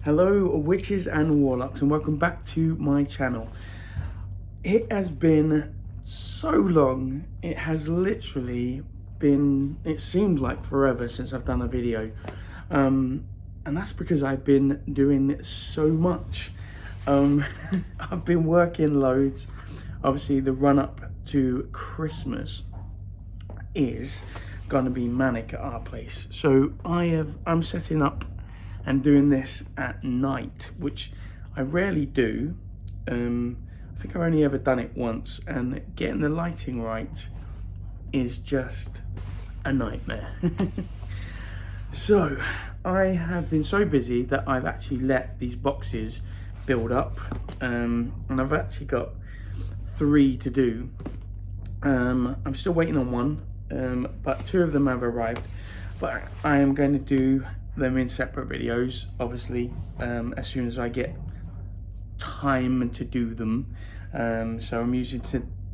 Hello witches and warlocks, and welcome back to my channel. It has been so long, it has literally been, it seemed like forever since I've done a video, and that's because I've been doing so much. I've been working loads. Obviously the run up to Christmas is gonna be manic at our place, so I'm setting up and doing this at night, which I rarely do. I think I've only ever done it once, and getting the lighting right is just a nightmare. So I have been so busy that I've actually let these boxes build up, and I've actually got 3 to do. I'm still waiting on one, but 2 of them have arrived, but I am going to do them in separate videos, obviously, as soon as I get time to do them. So I'm using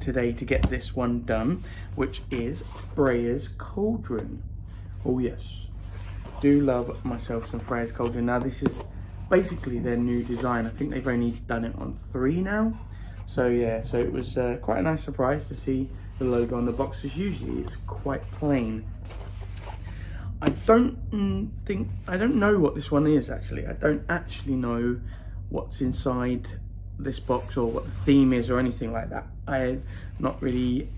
today to get this one done, which is Freya's Cauldron. Oh yes, do love myself some Freya's Cauldron. Now this is basically their new design. I think they've only done it on 3 now. So yeah, so it was quite a nice surprise to see the logo on the boxes. Usually it's quite plain. I don't know what this one is actually. I don't actually know what's inside this box or what the theme is or anything like that. I don't really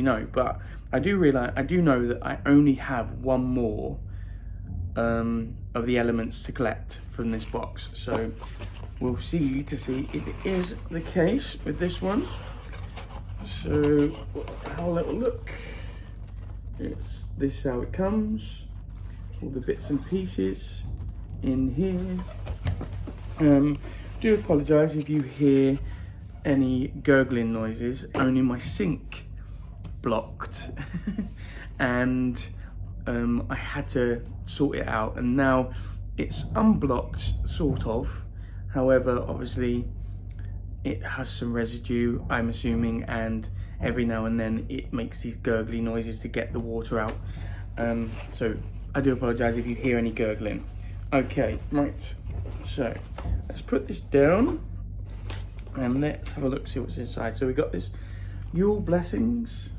know, but I do know that I only have one more of the elements to collect from this box. So we'll see to see if it is the case with this one. So have a little look. This is how it comes. All the bits and pieces in here. Do apologise if you hear any gurgling noises. Only my sink blocked and I had to sort it out, and now it's unblocked sort of. However, obviously it has some residue, I'm assuming, and every now and then it makes these gurgly noises to get the water out. So I do apologise if you hear any gurgling. Okay, right, so let's put this down and let's have a look, see what's inside. So we got this Yule Blessings,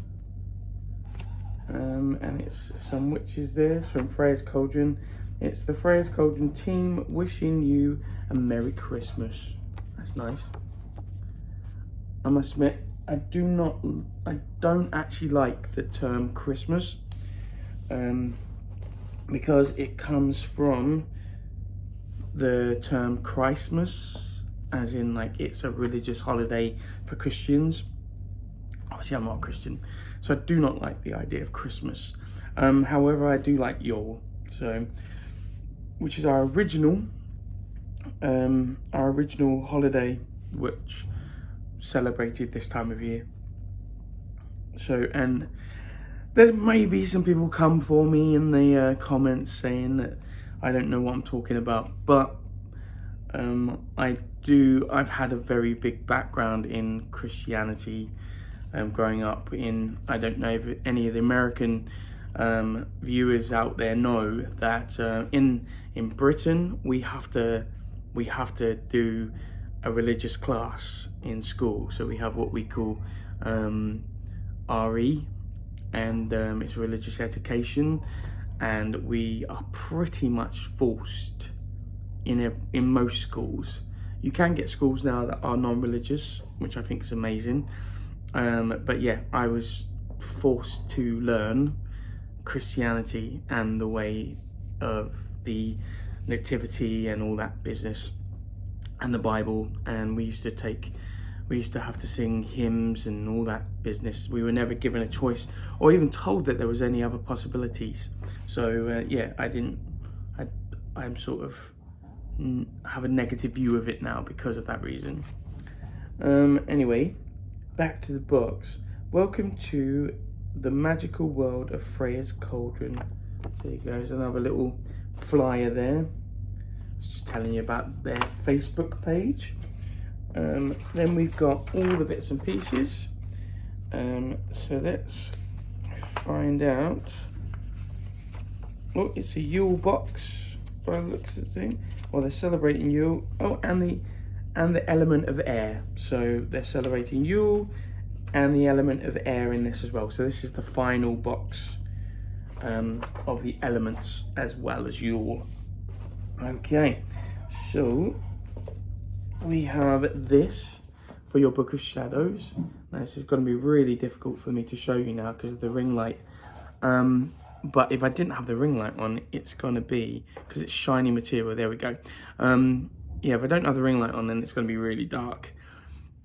and it's some witches there from Freya's Cauldron. It's the Freya's Cauldron team wishing you a Merry Christmas. That's nice. I must admit, I don't actually like the term Christmas, because it comes from the term Christmas, as in like it's a religious holiday for Christians. Obviously I'm not a Christian, so I do not like the idea of Christmas. However, I do like Yule, so, which is our original holiday, which celebrated this time of year. So, and there may be some people come for me in the comments saying that I don't know what I'm talking about, but I've had a very big background in Christianity, growing up in, I don't know if any of the American viewers out there know that in Britain we have to do a religious class in school. So we have what we call RE, and it's religious education, and we are pretty much forced in most schools. You can get schools now that are non-religious, which I think is amazing, but yeah, I was forced to learn Christianity and the way of the nativity and all that business, and the Bible, and we used to have to sing hymns and all that business. We were never given a choice or even told that there was any other possibilities. So yeah, I'm sort of have a negative view of it now because of that reason. Anyway, back to the box. Welcome to the magical world of Freya's Cauldron. There you go, there's another little flyer there. Just telling you about their Facebook page. Then we've got all the bits and pieces. So let's find out. Oh, it's a Yule box. by the looks of the thing. Well, they're celebrating Yule. Oh, and the element of air. So they're celebrating Yule and the element of air in this as well. So this is the final box of the elements as well as Yule. Okay, so we have this for your Book of Shadows. Now, this is going to be really difficult for me to show you now because of the ring light. But if I didn't have the ring light on, it's going to be, because it's shiny material, there we go. Yeah, if I don't have the ring light on, then it's going to be really dark.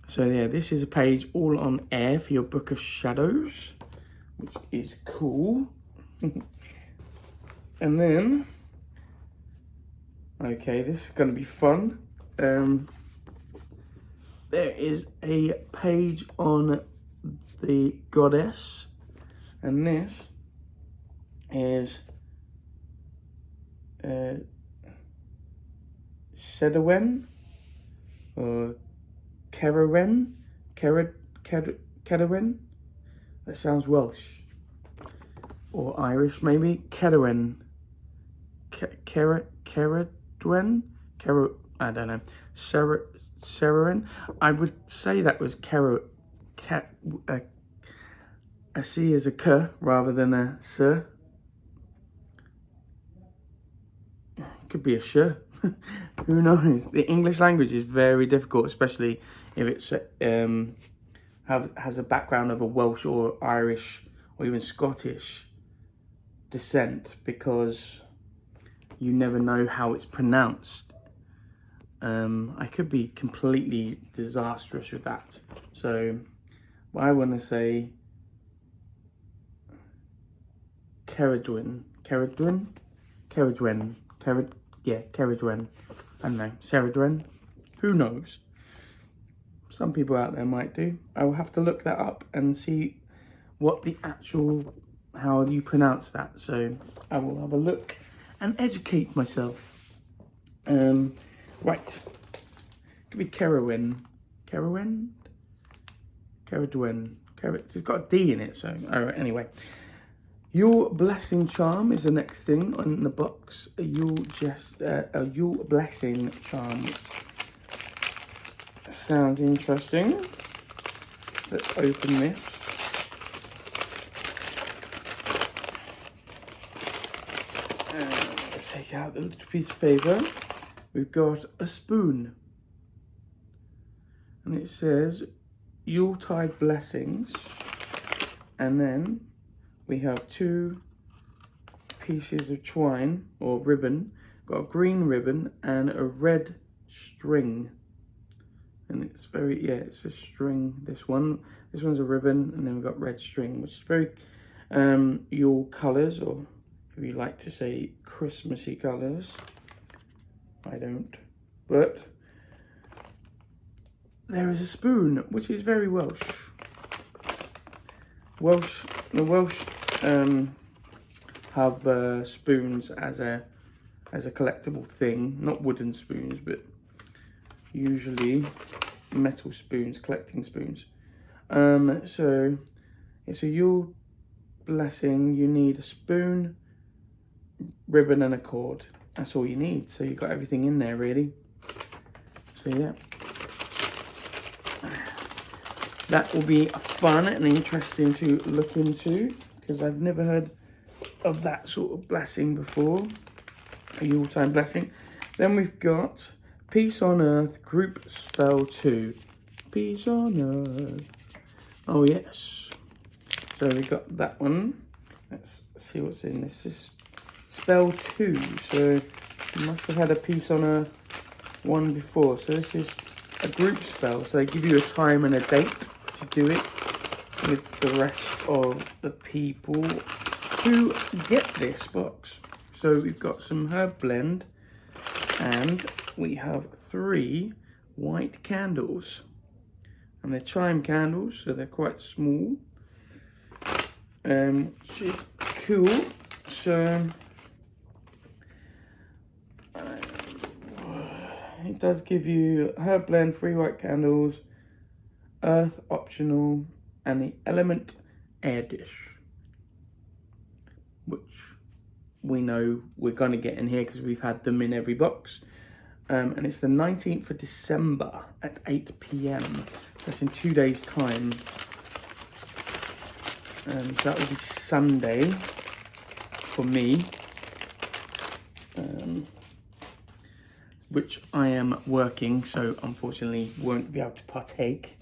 So yeah, this is a page all on air for your Book of Shadows, which is cool. And then, okay, this is going to be fun. There is a page on the goddess, and this is Shedwen or Kerawen. That sounds Welsh or Irish, maybe. Kerawen. Keradwen. I don't know. Serawen. I would say that was a C is a K rather than a S. Could be a sh. Who knows? The English language is very difficult, especially if it's has a background of a Welsh or Irish or even Scottish descent, because you never know how it's pronounced. I could be completely disastrous with that. So I want to say Keradwen. I don't know, Seradwen. Who knows? Some people out there might do. I will have to look that up and see what the actual, how you pronounce that. So I will have a look and educate myself. Right. Could be Keradwen. It's got a D in it, so alright, anyway. Your Blessing Charm is the next thing on the box. Your Blessing Charm, which sounds interesting. Let's open this. Let's take out the little piece of paper. We've got a spoon. And it says Yuletide Blessings. And then we have 2 pieces of twine or ribbon. Got a green ribbon and a red string. And it's very, yeah, it's a string. This one's a ribbon, and then we've got red string, which is very Yule colours, or if you like to say Christmassy colours. I don't, but there is a spoon, which is very Welsh. The Welsh have spoons as a collectible thing, not wooden spoons, but usually metal spoons, collecting spoons. So it's a Yule blessing. You need a spoon, ribbon, and a cord. That's all you need. So you've got everything in there, really. So yeah, that will be fun and interesting to look into, because I've never heard of that sort of blessing before, a Yuletime blessing. Then we've got Peace on Earth Group Spell 2. Peace on Earth. Oh yes. So we got that one. Let's see what's in this. This is Spell 2. So you must have had a Peace on Earth one before. So this is a group spell. So they give you a time and a date to do it with the rest of the people who get this box. So we've got some herb blend, and we have 3 white candles, and they're chime candles, so they're quite small, which is cool. So it does give you herb blend, 3 white candles, earth optional, and the element air dish, which we know we're going to get in here because we've had them in every box. And it's the 19th of December at 8 p.m. That's in 2 days' time. So that will be Sunday for me. Which I am working, so unfortunately won't be able to partake.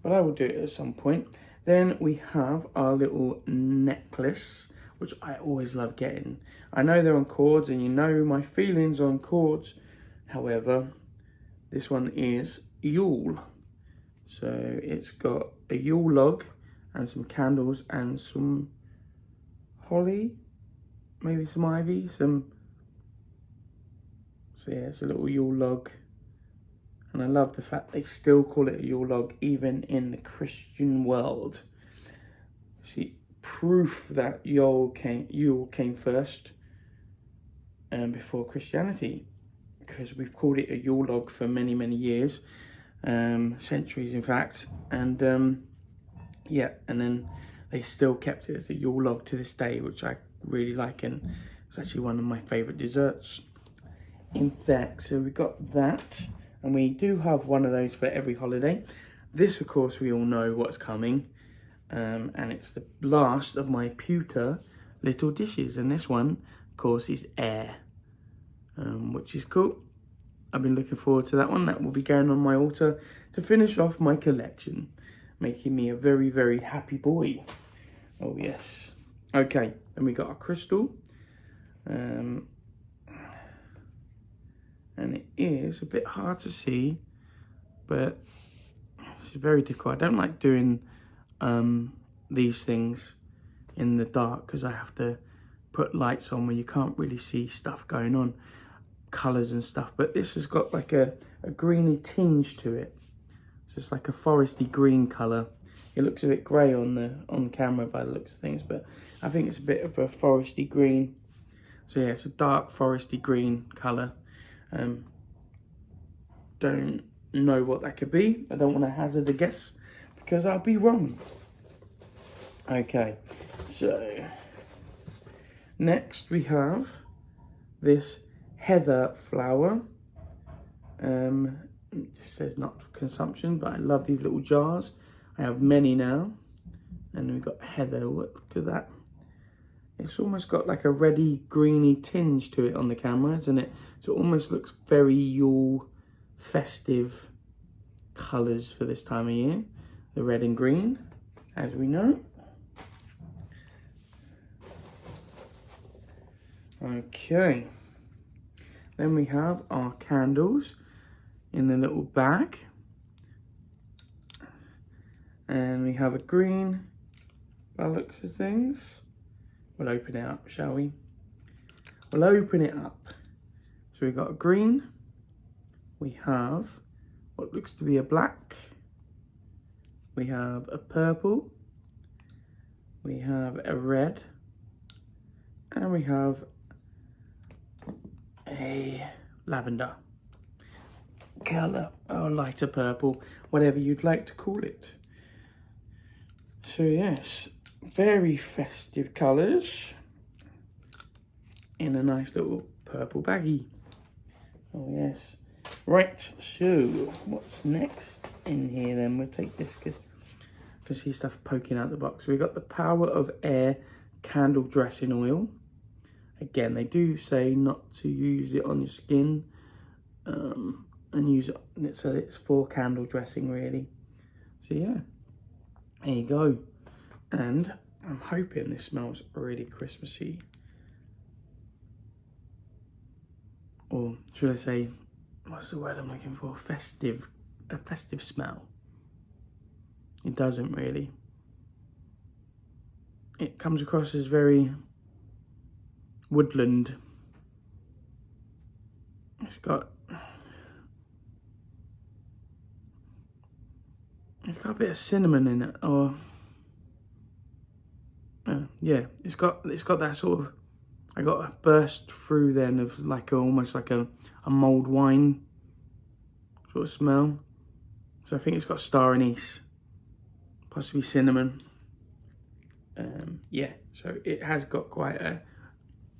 But I will do it at some point. Then we have our little necklace, which I always love getting. I know they're on cords, and you know my feelings on cords. However, this one is Yule. So it's got a Yule log and some candles and some holly, maybe some ivy, so yeah, it's a little Yule log. And I love the fact they still call it a Yule log, even in the Christian world. See, proof that Yule came first before Christianity. Because we've called it a Yule log for many, many years. Centuries, in fact. And yeah, and then they still kept it as a Yule log to this day, which I really like. And it's actually one of my favourite desserts. In fact, so we got that. And we do have one of those for every holiday. This, of course, we all know what's coming. And it's the last of my pewter little dishes. And this one, of course, is air. Which is cool. I've been looking forward to that one. That will be going on my altar to finish off my collection. Making me a very, very happy boy. Oh, yes. Okay, then we got our crystal. And it is a bit hard to see, but it's very difficult. I don't like doing these things in the dark because I have to put lights on where you can't really see stuff going on, colours and stuff. But this has got like a greeny tinge to it. It's just like a foresty green colour. It looks a bit grey on camera by the looks of things, but I think it's a bit of a foresty green. So yeah, it's a dark foresty green colour. Don't know what that could be. I don't want to hazard a guess because I'll be wrong. Okay, so next we have this heather flower. It just says not for consumption, but I love these little jars. I have many now. And we've got heather. Look at that. It's almost got like a reddy, greeny tinge to it on the camera, isn't it? So it almost looks very Yule festive colours for this time of year. The red and green, as we know. Okay. Then we have our candles in the little bag. And we have a green by the looks of things. We'll open it up, shall we? We'll open it up. So we've got a green. We have what looks to be a black. We have a purple. We have a red. And we have a lavender colour, or lighter purple, whatever you'd like to call it. So yes, very festive colours in a nice little purple baggie. Oh yes. Right, so what's next in here then? We'll take this because I can see stuff poking out the box. So we've got the Power of Air candle dressing oil. Again, they do say not to use it on your skin and use it so it's for candle dressing really. So yeah, there you go. And I'm hoping this smells really Christmassy. Or should I say, what's the word I'm looking for? Festive. A festive smell. It doesn't really. It comes across as very woodland. It's got a bit of cinnamon in it, or yeah, it's got that sort of. I got a burst through then of like almost like a mulled wine sort of smell. So I think it's got star anise, possibly cinnamon. Yeah, so it has got quite a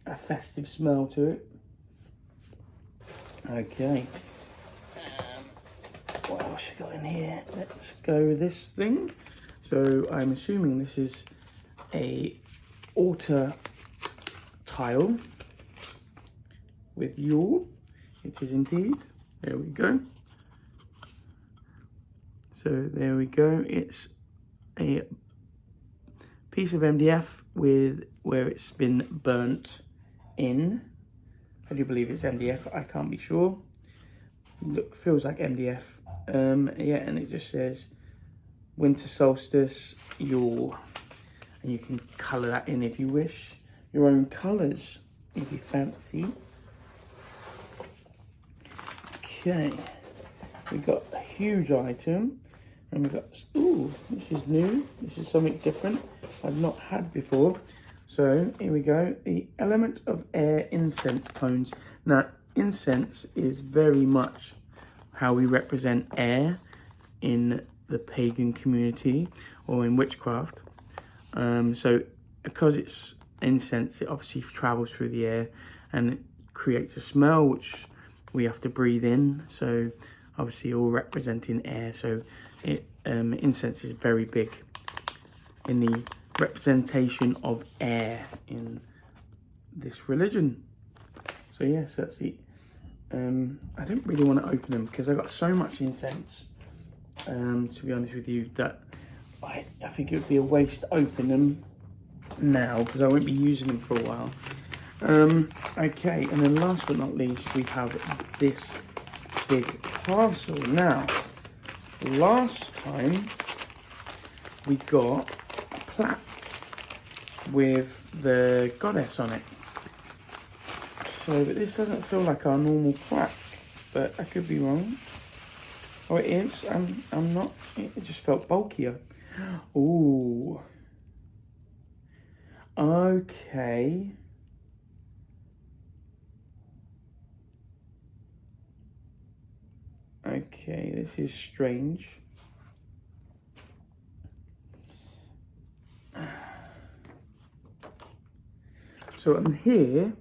a festive smell to it. Okay. What else we got in here? Let's go with this thing. So I'm assuming this is a altar tile with Yule. It is indeed. There we go. So there we go. It's a piece of MDF with where it's been burnt in. I do believe it's MDF. I can't be sure. Look, feels like MDF. Yeah, and it just says winter solstice Yule, and you can colour that in if you wish. Your own colours if you fancy. Okay, we got a huge item, and we got, ooh, this is new. This is something different I've not had before. So here we go, the element of air incense cones. Now, incense is very much how we represent air in the pagan community or in witchcraft. So because it's incense, it obviously travels through the air and it creates a smell which we have to breathe in. So obviously all representing air. So it incense is very big in the representation of air in this religion. So yes, that's the I don't really want to open them because I've got so much incense, to be honest with you, that I think it would be a waste to open them now because I won't be using them for a while. Okay, and then last but not least, we have this big parcel. Now, last time we got a plaque with the goddess on it. So, but this doesn't feel like our normal plaque, but I could be wrong. Oh, it is. I'm not. It just felt bulkier. Ooh. Okay. Okay, this is strange. So on here,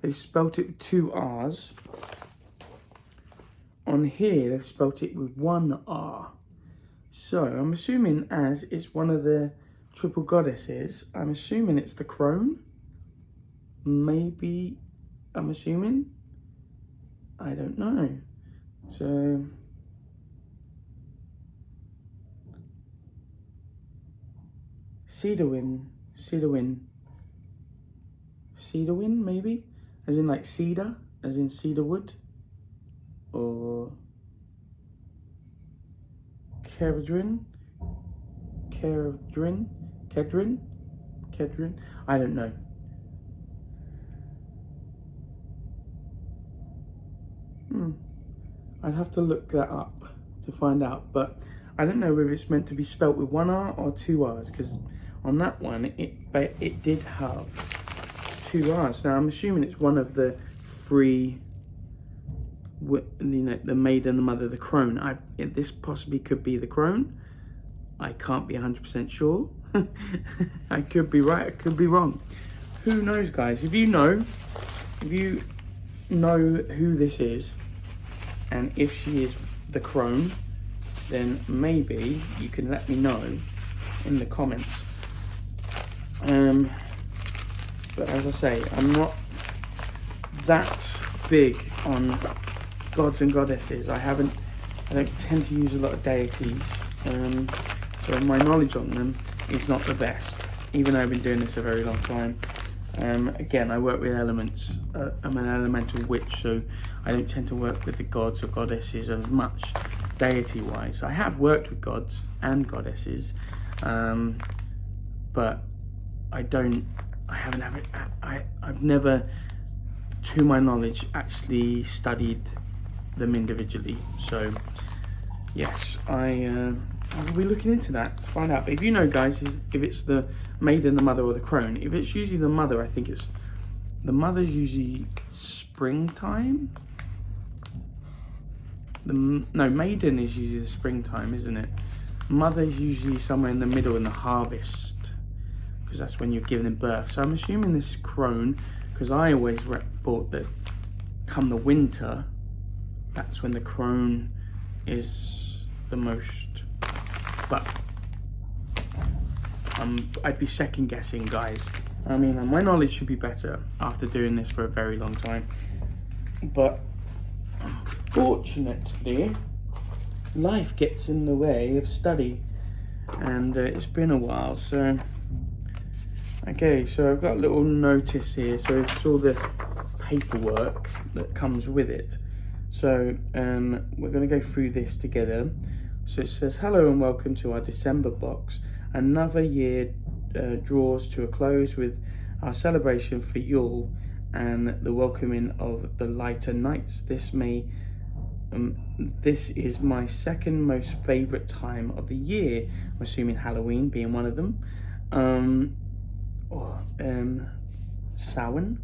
they spelt it with 2 R's. On here, they've spelt it with 1 R. So I'm assuming as it's one of the triple goddesses, I'm assuming it's the crone. Maybe, I'm assuming. I don't know. So, Cedarwin, maybe? As in like cedar, as in cedar wood? Or Kedrin? I don't know. I'd have to look that up to find out, but I don't know whether it's meant to be spelt with 1 R or 2 R's, because on that one it did have 2 R's. Now I'm assuming it's one of the 3, you know, the maiden, the mother, the crone. This possibly could be the crone. I can't be 100% sure. I could be right, I could be wrong. Who knows, guys? If you know who this is, and if she is the crone, then maybe you can let me know in the comments. But as I say, I'm not that big on gods and goddesses. I don't tend to use a lot of deities, so my knowledge on them is not the best, even though I've been doing this a very long time. Again, I work with elements. I'm an elemental witch, so I don't tend to work with the gods or goddesses as much deity-wise. I have worked with gods and goddesses, but I've never, to my knowledge, actually studied them individually. So yes, I will be looking into that to find out. But if you know, guys, if it's the maiden, the mother, or the crone. If it's usually the mother, I think it's the mother's usually springtime. No, maiden is usually the springtime, isn't it? Mother's usually somewhere in the middle in the harvest. because that's when you're giving birth. So I'm assuming this is crone, because I always bought that come the winter, that's when the crone is the most, but I'd be second guessing, guys. I mean, my knowledge should be better after doing this for a very long time, but unfortunately life gets in the way of study, and it's been a while. So okay, so I've got a little notice here, so it's all this paperwork that comes with it. So we're going to go through this together. So it says, hello and welcome to our December box. Another year draws to a close with our celebration for Yule and the welcoming of the lighter nights. This is my second most favourite time of the year. I'm assuming Halloween being one of them. Samhain.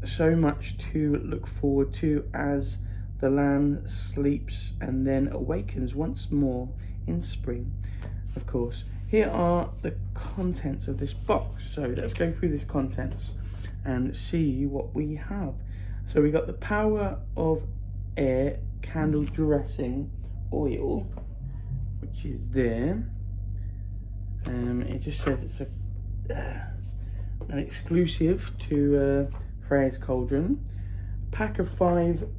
So much to look forward to as the land sleeps and then awakens once more in spring. Of course, here are the contents of this box. So let's go through this contents and see what we have. So we got the Power of Air candle dressing oil, which is there. It just says it's an exclusive to Freya's Cauldron. Pack of 5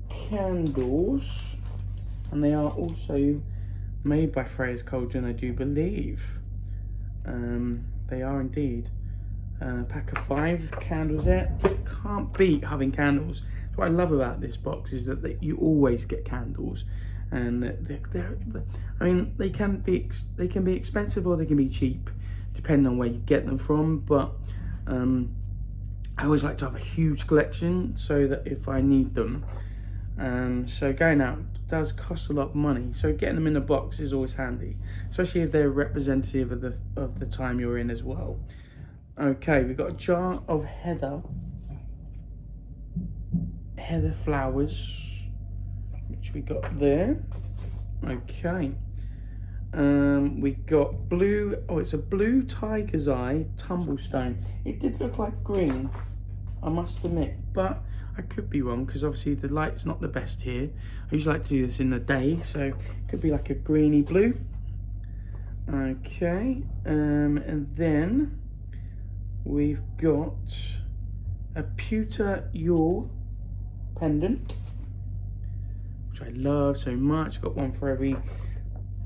candles, and they are also made by Freya's Cauldron, I do believe. They are indeed. Pack of 5 candles there. Can't beat having candles. That's what I love about this box, is that you always get candles, and I mean, they can be expensive or they can be cheap, depending on where you get them from. But I always like to have a huge collection so that if I need them. So going out does cost a lot of money, so getting them in a box is always handy, especially if they're representative of the time you're in as well. Okay, we've got a jar of heather flowers, which we got there. Okay, we got blue, it's a blue tiger's eye tumblestone. It did look like green, I must admit, but I could be wrong, because obviously the light's not the best here. I usually like to do this in the day, so it could be like a greeny blue. Okay, and then we've got a pewter Yule pendant, which I love so much. Got one for every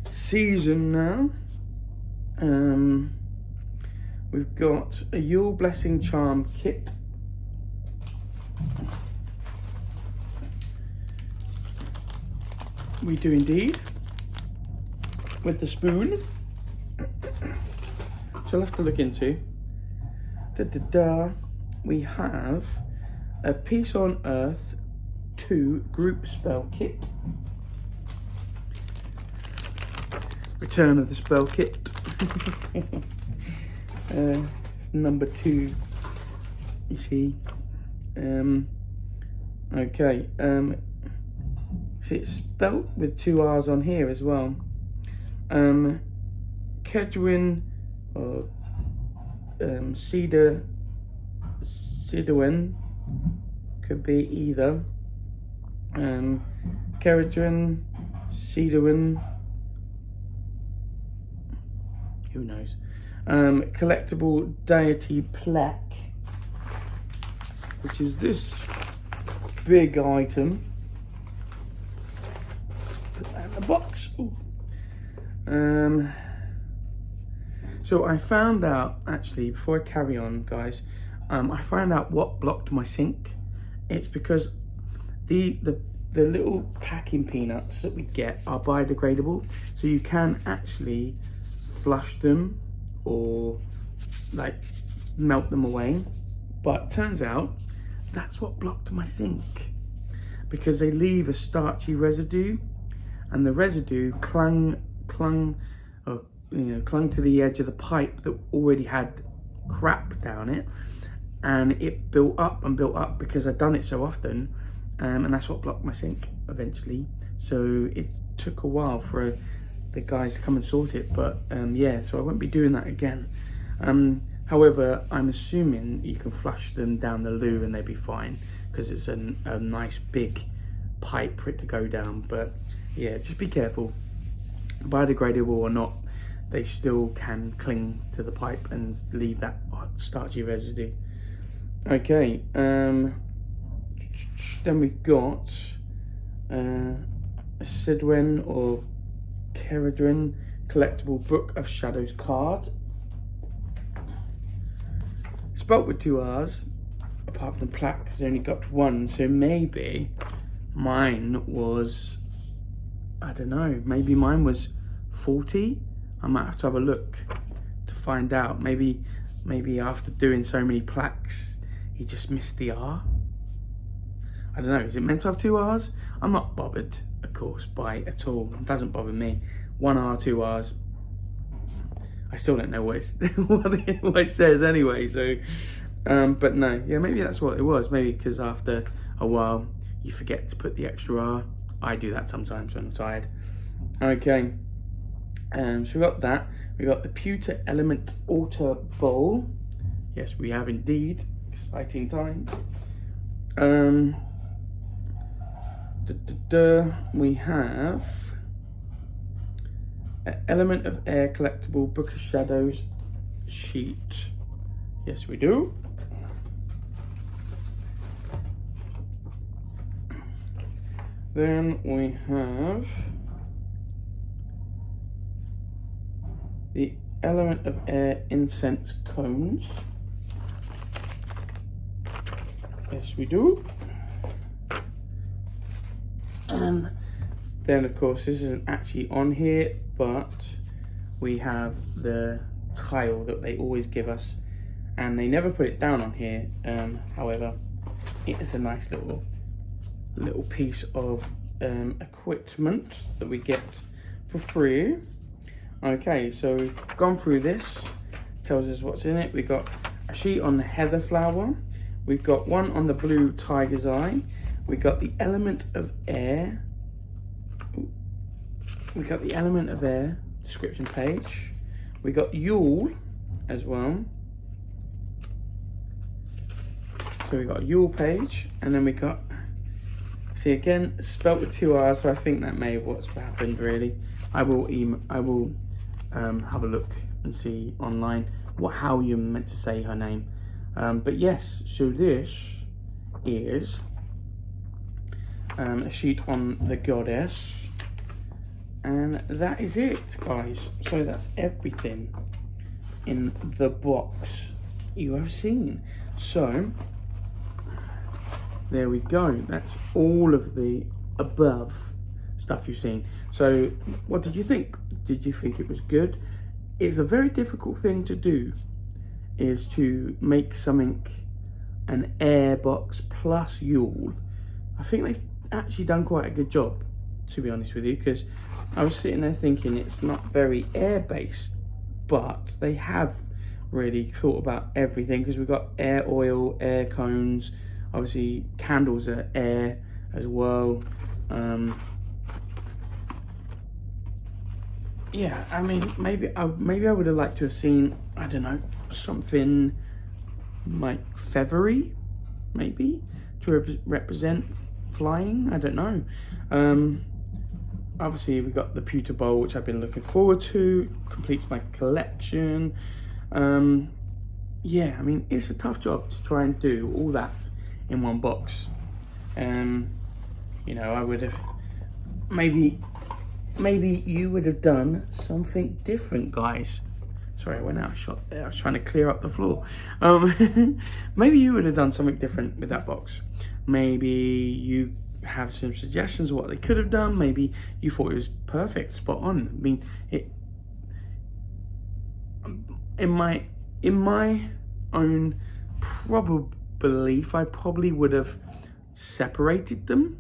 season now. We've got a Yule blessing charm kit. We do indeed, with the spoon, so I'll have to look into. We have a Peace on Earth 2 group spell kit. Return of the spell kit. Number 2, you see. Okay, see, it's spelt with 2 R's on here as well. Kedwin or Cedarwin could be either. Kedwin, Cedarwin, who knows. Collectible Deity Plaque, which is this big item. Put that in the box. So I found out, actually, before I carry on, guys, I found out what blocked my sink. It's because the little packing peanuts that we get are biodegradable, so you can actually flush them or like melt them away. But turns out that's what blocked my sink, because they leave a starchy residue, and the residue clung to the edge of the pipe that already had crap down it, and it built up and built up because I'd done it so often, and that's what blocked my sink eventually. So it took a while for the guys to come and sort it, but yeah, so I won't be doing that again. However, I'm assuming you can flush them down the loo and they'd be fine, because it's a nice big pipe for it to go down. But yeah, just be careful. Biodegradable or not, they still can cling to the pipe and leave that starchy residue. Okay, then we've got a Sidwen or Keradrin Collectible Book of Shadows card. Spelt with 2 R's, apart from Plaque, has only got 1, so maybe mine was, I don't know, maybe mine was 40. I might have to have a look to find out. Maybe after doing so many plaques, he just missed the R. I don't know, is it meant to have 2 R's? I'm not bothered, of course, by it at all. It doesn't bother me. 1 R, 2 R's. I still don't know what it says anyway, so, but no, yeah, maybe that's what it was. Maybe because after a while, you forget to put the extra R. I do that sometimes when I'm tired. Okay, so we got that. We got the Pewter Element Altar Bowl. Yes, we have indeed. Exciting time. We have an Element of Air Collectible Book of Shadows sheet. Yes, we do. Then we have the Element of Air Incense cones. Yes, we do. And then, of course, this isn't actually on here, but we have the tile that they always give us, and they never put it down on here. However, it is a nice little piece of equipment that we get for free. Okay, so we've gone through this, tells us what's in it. We've got a sheet on the heather flower, we've got one on the blue tiger's eye, we got the Element of Air, we got the Element of Air description page, we got Yule as well. So we got a Yule page, and then we got, see again, spelt with 2 R's, so I think that may have what's happened really. I will have a look and see online how you're meant to say her name. But yes, so this is a sheet on the goddess, and that is it, guys. So that's everything in the box you have seen. So there we go, that's all of the above stuff you've seen. So what did you think? Did you think it was good? It's a very difficult thing to do, is to make something an air box plus Yule. I think they've actually done quite a good job, to be honest with you, because I was sitting there thinking it's not very air based, but they have really thought about everything, because we've got air oil, air cones, obviously candles are air as well. Yeah, I mean, maybe I would have liked to have seen, I don't know, something like feathery, maybe, to represent flying. I don't know. Obviously, we got the pewter bowl, which I've been looking forward to. Completes my collection. Yeah, I mean, it's a tough job to try and do all that in one box. You know, I would have maybe you would have done something different, guys. Sorry, I went out of shot there. I was trying to clear up the floor. Maybe you would have done something different with that box. Maybe you have some suggestions of what they could have done. Maybe you thought it was perfect, spot on. I mean, it in my own probable belief, I probably would have separated them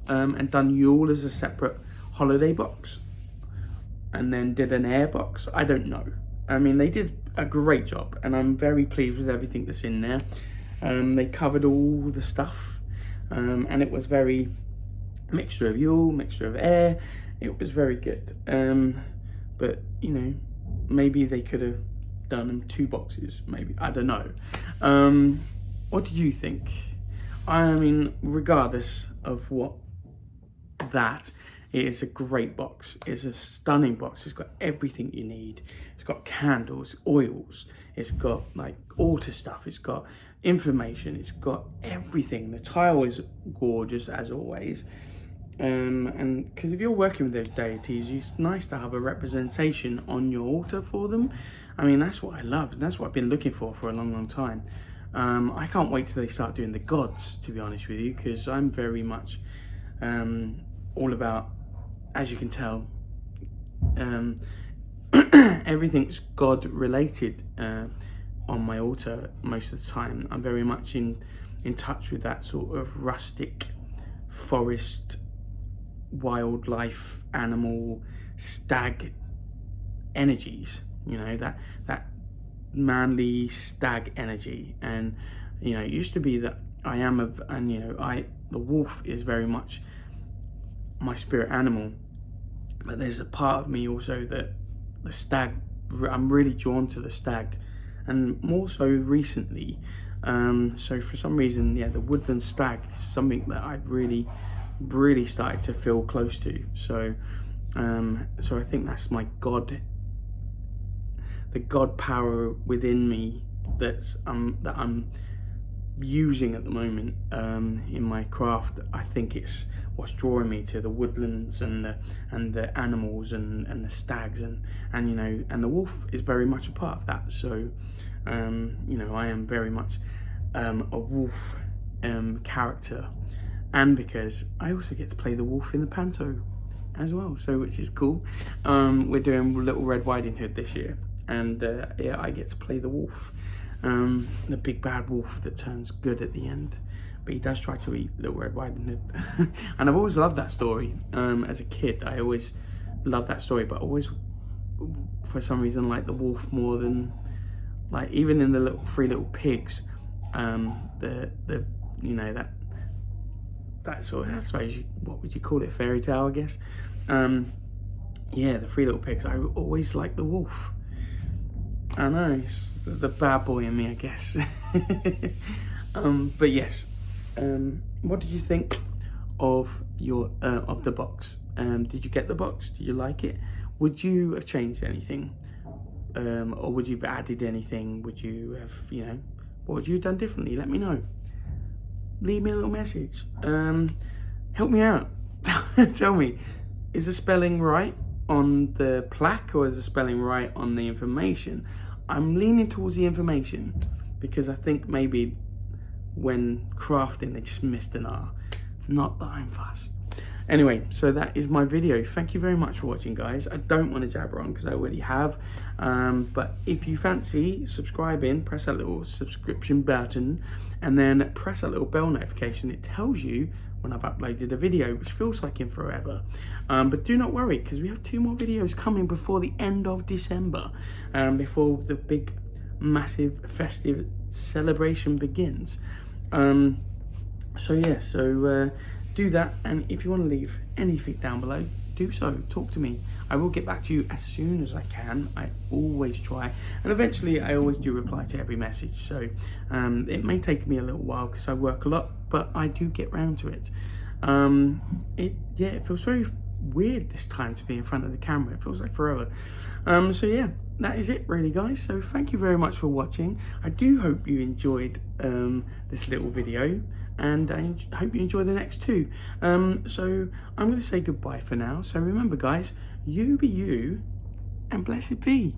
and done Yule as a separate holiday box and then did an air box. I don't know. I mean, they did a great job, and I'm very pleased with everything that's in there. They covered all the stuff, and it was very mixture of Yule, mixture of air. It was very good. But you know, maybe they could have done 2 boxes, maybe. I don't know. What did you think? I mean, regardless of what that, it is a great box. It's a stunning box. It's got everything you need. It's got candles, oils. It's got like altar stuff. It's got information. It's got everything. The tile is gorgeous as always. And because if you're working with those deities, it's nice to have a representation on your altar for them. I mean, that's what I love, and that's what I've been looking for a long time. I can't wait till they start doing the gods, to be honest with you, because I'm very much all about, as you can tell, everything's God related on my altar most of the time. I'm very much in touch with that sort of rustic forest, wildlife, animal, stag energies, you know, that manly stag energy. And you know, it used to be that I am of, and you know, the wolf is very much my spirit animal, but there's a part of me also that the stag, I'm really drawn to the stag, and more so recently. So for some reason, yeah, the woodland stag is something that I've really started to feel close to. So so I think that's my God, the God power within me that I'm using at the moment in my craft. I think it's what's drawing me to the woodlands and the animals and the stags and you know, and the wolf is very much a part of that. So you know, I am very much a wolf character, and because I also get to play the wolf in the panto as well, so which is cool. We're doing Little Red Riding Hood this year, and yeah, I get to play the wolf, the big bad wolf that turns good at the end, but he does try to eat Little Red Riding Hood. And I've always loved that story. As a kid, I always loved that story, but always for some reason like the wolf more than, like, even in the Three Little Pigs, the you know, that sort of, I suppose, what would you call it, fairy tale, I guess. Yeah, the Three Little Pigs, I always liked the wolf. I know, it's the bad boy in me, I guess. But yes, what did you think of the box? Did you get the box? Did you like it? Would you have changed anything? Or would you have added anything? Would you have, you know, what would you have done differently? Let me know. Leave me a little message. Help me out. Tell me, is the spelling right on the plaque, or is the spelling right on the information? I'm leaning towards the information, because I think maybe when crafting they just missed an R. Not that I'm fussed. Anyway, so that is my video. Thank you very much for watching, guys. I don't want to jabber on because I already have. But if you fancy subscribing, press that little subscription button and then press that little bell notification. It tells you when I've uploaded a video, which feels like in forever. But do not worry, because we have 2 more videos coming before the end of December, before the big, massive, festive celebration begins. So yeah, do that, and if you want to leave anything down below, do so. Talk to me. I will get back to you as soon as I can. I always try, and eventually I always do reply to every message. So it may take me a little while because I work a lot, but I do get round to it. It feels very weird this time to be in front of the camera. It feels like forever. So yeah, that is it really, guys. So thank you very much for watching. I do hope you enjoyed this little video, and I hope you enjoy the next 2. So I'm going to say goodbye for now. So remember, guys, you be you and blessed be.